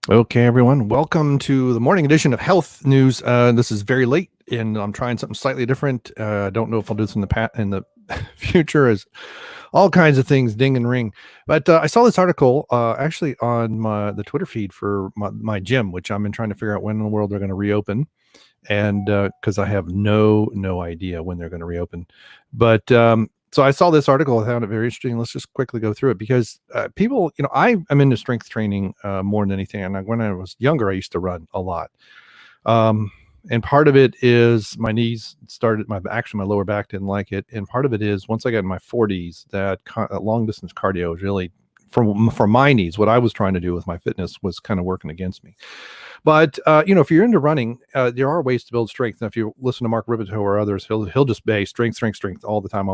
Okay, everyone, welcome to the morning edition of Health News. This is very late, and I'm trying something slightly different. I don't know if I'll do this in the future, as all kinds of things ding and ring. But I saw this article actually on the Twitter feed for my gym, which I've been trying to figure out when in the world they're going to reopen, and because I have no idea when they're going to reopen. But so I saw this article. I found it very interesting. Let's just quickly go through it because people, I'm into strength training more than anything. And when I was younger, I used to run a lot. And part of it is my knees started, my lower back didn't like it. And part of it is once I got in my 40s, that long distance cardio was really, for my needs, what I was trying to do with my fitness was kind of working against me. But if you're into running, there are ways to build strength. And if you listen to Mark Ribito or others, he'll just say strength all the time.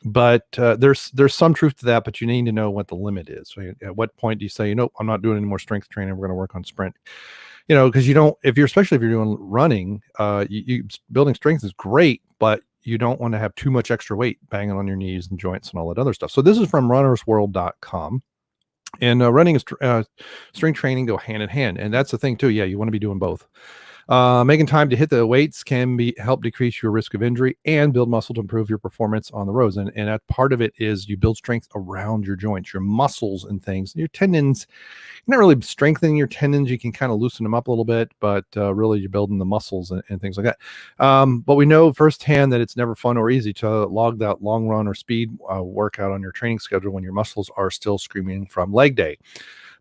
But there's some truth to that, but you need to know what the limit is. So at what point do you say, I'm not doing any more strength training, we're going to work on sprint? Because you don't, especially if you're doing running, building strength is great, but you don't want to have too much extra weight banging on your knees and joints and all that other stuff. So this is from runnersworld.com. And running and strength training go hand in hand. And that's the thing too. Yeah, you want to be doing both. Making time to hit the weights can help decrease your risk of injury and build muscle to improve your performance on the roads. And that part of it is you build strength around your joints, your muscles and things. Your tendons, you're not really strengthening your tendons. You can kind of loosen them up a little bit, but really you're building the muscles and things like that. But we know firsthand that it's never fun or easy to log that long run or speed workout on your training schedule when your muscles are still screaming from leg day.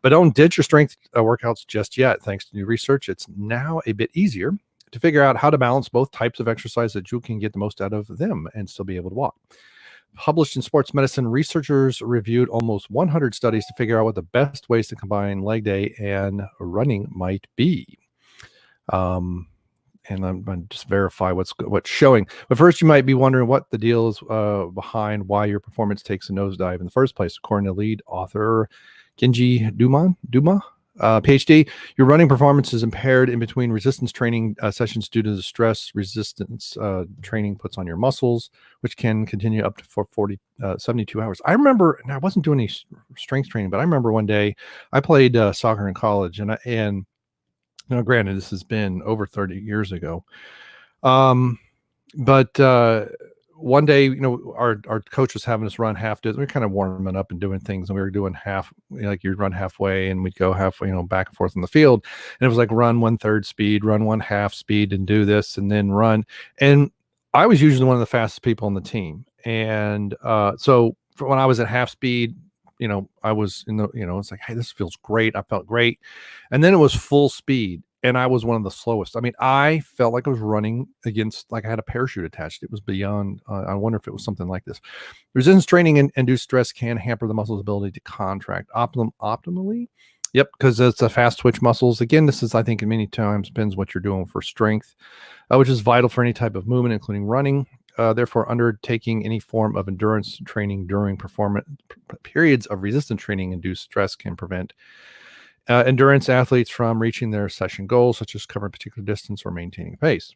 But don't ditch your strength workouts just yet. Thanks to new research, it's now a bit easier to figure out how to balance both types of exercise that you can get the most out of them and still be able to walk. Published in Sports Medicine, researchers reviewed almost 100 studies to figure out what the best ways to combine leg day and running might be. And I'm going to just verify what's showing. But first, you might be wondering what the deal is behind why your performance takes a nosedive in the first place. According to lead author Kenji Duma, PhD, your running performance is impaired in between resistance training sessions due to the stress resistance training puts on your muscles, which can continue up to for 72 hours. I remember, and I wasn't doing any strength training, but I remember one day I played soccer in college, and granted, this has been over 30 years ago. But one day, our coach was having us run half distance. We were kind of warming up and doing things, and we were doing half, like you'd run halfway and we'd go halfway, back and forth in the field. And it was like run 1/3 speed, run 1/2 speed, and do this, and then run. And I was usually one of the fastest people on the team. And so when I was at half speed, I was in the, it's like, hey, this feels great. I felt great. And then it was full speed, and I was one of the slowest. I mean, I felt like I was running against, like I had a parachute attached. It was beyond, I wonder if it was something like this. Resistance training and induced stress can hamper the muscle's ability to contract optimally. Yep, because it's a fast twitch muscles. Again, this is, I think, many times depends what you're doing for strength, which is vital for any type of movement, including running. Therefore, undertaking any form of endurance training during periods of resistance training induced stress can prevent endurance athletes from reaching their session goals, such as covering a particular distance or maintaining pace.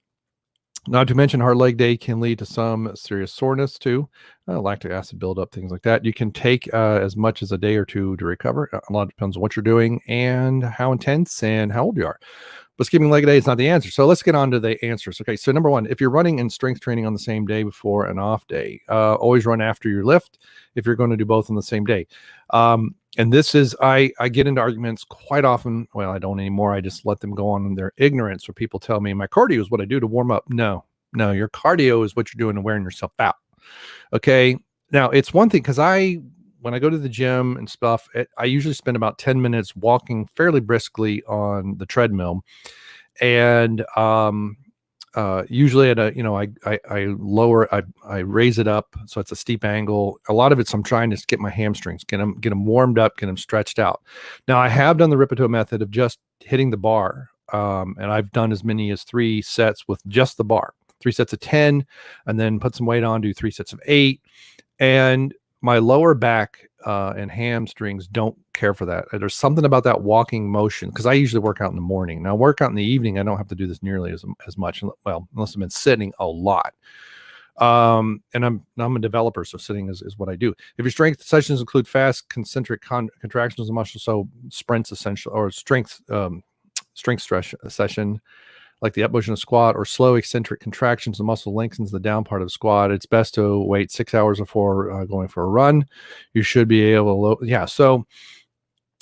Not to mention, hard leg day can lead to some serious soreness too, lactic acid buildup, things like that. You can take as much as a day or two to recover. A lot depends on what you're doing and how intense and how old you are. But skipping leg day is not the answer. So let's get on to the answers. Okay, so number one, if you're running and strength training on the same day before an off day, always run after your lift if you're going to do both on the same day. And this is, I get into arguments quite often. Well, I don't anymore. I just let them go on in their ignorance, where people tell me my cardio is what I do to warm up. No, your cardio is what you're doing to wearing yourself out. Okay. Now, it's one thing, because when I go to the gym and stuff, I usually spend about 10 minutes walking fairly briskly on the treadmill. And usually at I raise it up so it's a steep angle. A lot of it's I'm trying to get my hamstrings, get them warmed up, get them stretched out. Now, I have done the Ripito method of just hitting the bar, and I've done as many as 3 sets with just the bar, 3 sets of 10, and then put some weight on, do 3 sets of 8, and my lower back and hamstrings don't care for that. There's something about that walking motion, because I usually work out in the morning. Now, work out in the evening, I don't have to do this nearly as much. Well, unless I've been sitting a lot. And I'm a developer, so sitting is what I do. If your strength sessions include fast concentric contractions of the muscle, so sprints essentially, or strength stretch session, like the up motion of squat, or slow eccentric contractions, the muscle lengthens the down part of the squat, it's best to wait 6 hours before going for a run. You should be able to, so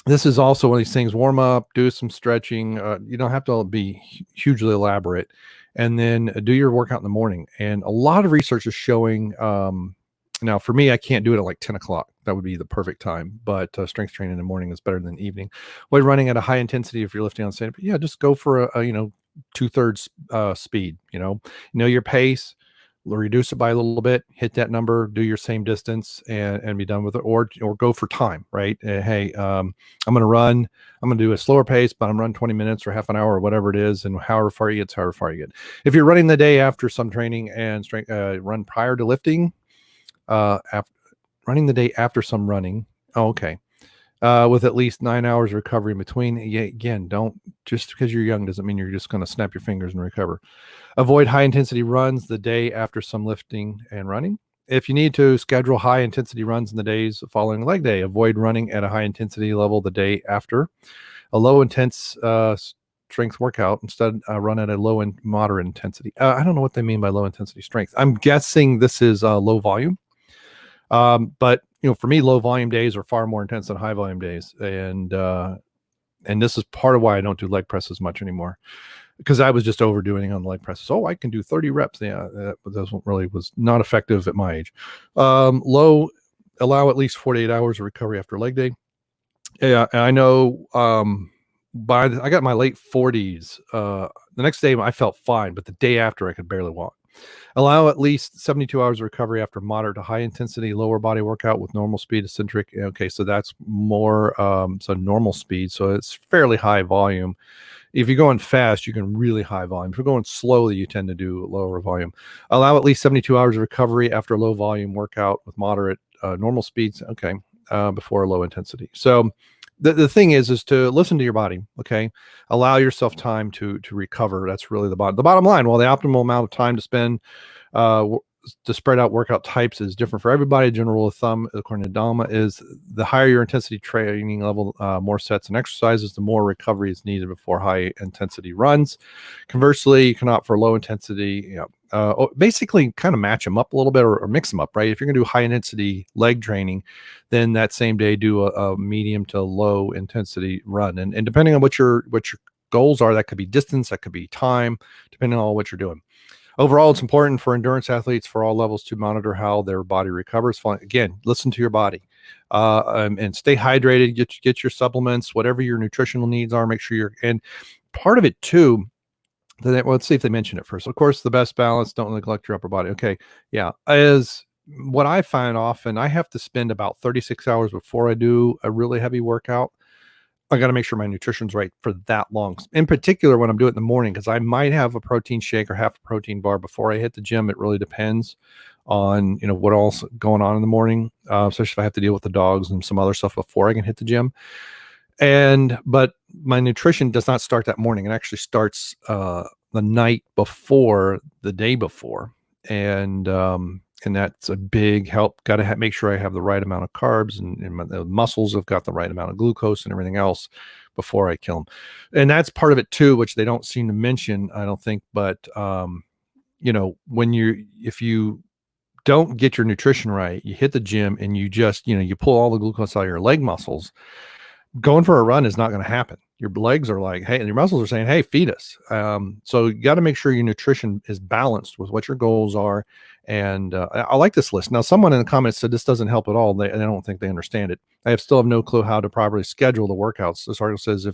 this is also one of these things: warm up, do some stretching. You don't have to be hugely elaborate, and then do your workout in the morning. And a lot of research is showing, now for me, I can't do it at like 10 o'clock. That would be the perfect time, but strength training in the morning is better than the evening. While running at a high intensity, if you're lifting on stand, just go for a 2/3 speed. Know your pace, reduce it by a little bit, hit that number, do your same distance, and be done with it, or go for time, right? Hey, I'm going to run, I'm going to do a slower pace, but I'm running 20 minutes or half an hour or whatever it is, and however far you get. If you're running the day after some training and strength, run prior to lifting, running the day after some running, okay, with at least 9 hours of recovery in between. Again, don't, just because you're young doesn't mean you're just going to snap your fingers and recover. Avoid high intensity runs the day after some lifting and running. If you need to schedule high intensity runs in the days following leg day, avoid running at a high intensity level the day after a low intense strength workout. Instead, run at a low and moderate intensity. I don't know what they mean by low intensity strength. I'm guessing this is low volume. But for me, low volume days are far more intense than high volume days. And this is part of why I don't do leg presses much anymore, because I was just overdoing on the leg presses. Oh, I can do 30 reps. Yeah, that was not effective at my age. Low, allow at least 48 hours of recovery after leg day. Yeah, I know. I got my late 40s. The next day I felt fine, but the day after I could barely walk. Allow at least 72 hours of recovery after moderate to high intensity lower body workout with normal speed eccentric. Okay, so that's more so normal speed, so it's fairly high volume. If you're going fast, you can really high volume. If you're going slowly, you tend to do lower volume. Allow at least 72 hours of recovery after low volume workout with moderate normal speeds. Okay, before low intensity. So the thing is to listen to your body. Okay, allow yourself time to recover. That's really the bottom line. Well, the optimal amount of time to spend to spread out workout types is different for everybody. General rule of thumb, according to Dama, is the higher your intensity training level, more sets and exercises, the more recovery is needed before high intensity runs. Conversely, you can opt for low intensity. Basically kind of match them up a little bit, or mix them up, right? If you're going to do high intensity leg training, then that same day do a medium to low intensity run, and depending on what your goals are, that could be distance, that could be time, depending on what you're doing. Overall, it's important for endurance athletes for all levels to monitor how their body recovers. Again, listen to your body, and stay hydrated. Get your supplements, whatever your nutritional needs are. Make sure and part of it too. Let's see if they mention it first. Of course, the best balance. Don't neglect your upper body. Okay, yeah, is what I find often. I have to spend about 36 hours before I do a really heavy workout. I got to make sure my nutrition's right for that long. In particular, when I'm doing it in the morning, because I might have a protein shake or half a protein bar before I hit the gym. It really depends on what else going on in the morning, especially if I have to deal with the dogs and some other stuff before I can hit the gym. But my nutrition does not start that morning. It actually starts the night before, the day before, and that's a big help. Got to make sure I have the right amount of carbs, and the muscles have got the right amount of glucose and everything else before I kill them. And that's part of it too, which they don't seem to mention, I don't think. But if you don't get your nutrition right, you hit the gym and you just you pull all the glucose out of your leg muscles. Going for a run is not going to happen. Your legs are like, hey, and your muscles are saying, hey, feed us. So you got to make sure your nutrition is balanced with what your goals are. And I like this list. Now, someone in the comments said this doesn't help at all. I don't think they understand it. I still have no clue how to properly schedule the workouts. This article says,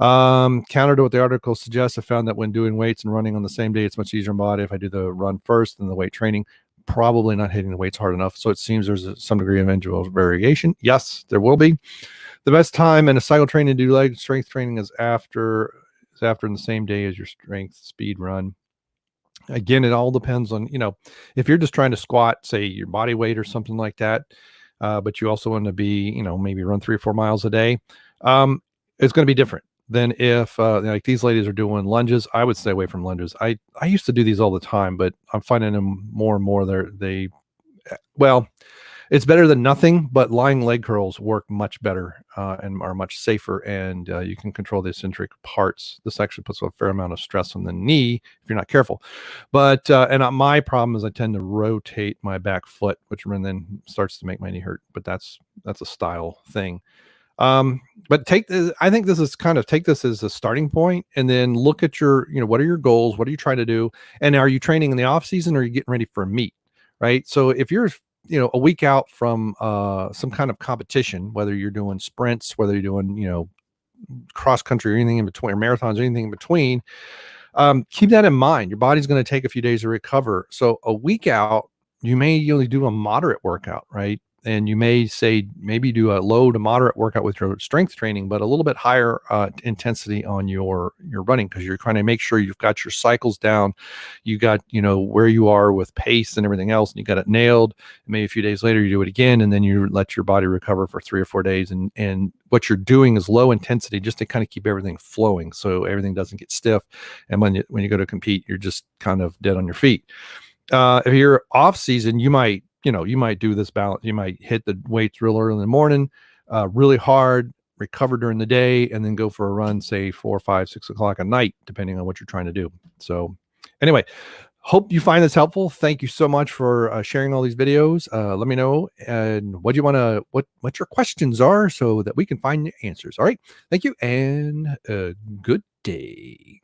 counter to what the article suggests, I found that when doing weights and running on the same day, it's much easier on my body if I do the run first than the weight training. Probably not hitting the weights hard enough. So it seems there's some degree of individual variation. Yes, there will be. The best time in a cycle training to do leg strength training is after in the same day as your strength speed run. Again, it all depends on, if you're just trying to squat, say your body weight or something like that, but you also want to be, maybe run 3 or 4 miles a day. It's going to be different. than if like these ladies are doing lunges. I would stay away from lunges. I used to do these all the time, but I'm finding them more and more. Well, it's better than nothing, but lying leg curls work much better and are much safer, and you can control the eccentric parts. This actually puts a fair amount of stress on the knee if you're not careful. But my problem is I tend to rotate my back foot, which then starts to make my knee hurt. But that's a style thing. But I think this is take this as a starting point, and then look at your, what are your goals? What are you trying to do? And are you training in the off season, or are you getting ready for a meet? Right. So if you're, a week out from some kind of competition, whether you're doing sprints, whether you're doing, cross country or anything in between, or marathons, or anything in between, keep that in mind. Your body's going to take a few days to recover. So a week out, you may only do a moderate workout, right? And you may say maybe do a low to moderate workout with your strength training, but a little bit higher intensity on your running, because you're trying to make sure you've got your cycles down. You got, where you are with pace and everything else, and you got it nailed. Maybe a few days later, you do it again, and then you let your body recover for 3 or 4 days. And what you're doing is low intensity, just to kind of keep everything flowing, so everything doesn't get stiff. And when you go to compete, you're just kind of dead on your feet. If you're off season, you might do this balance. You might hit the weights real early in the morning, really hard, recover during the day, and then go for a run, say 4, 5, 6 o'clock at night, depending on what you're trying to do. So anyway, hope you find this helpful. Thank you so much for sharing all these videos. Let me know and what your questions are, so that we can find the answers. All right. Thank you, and good day.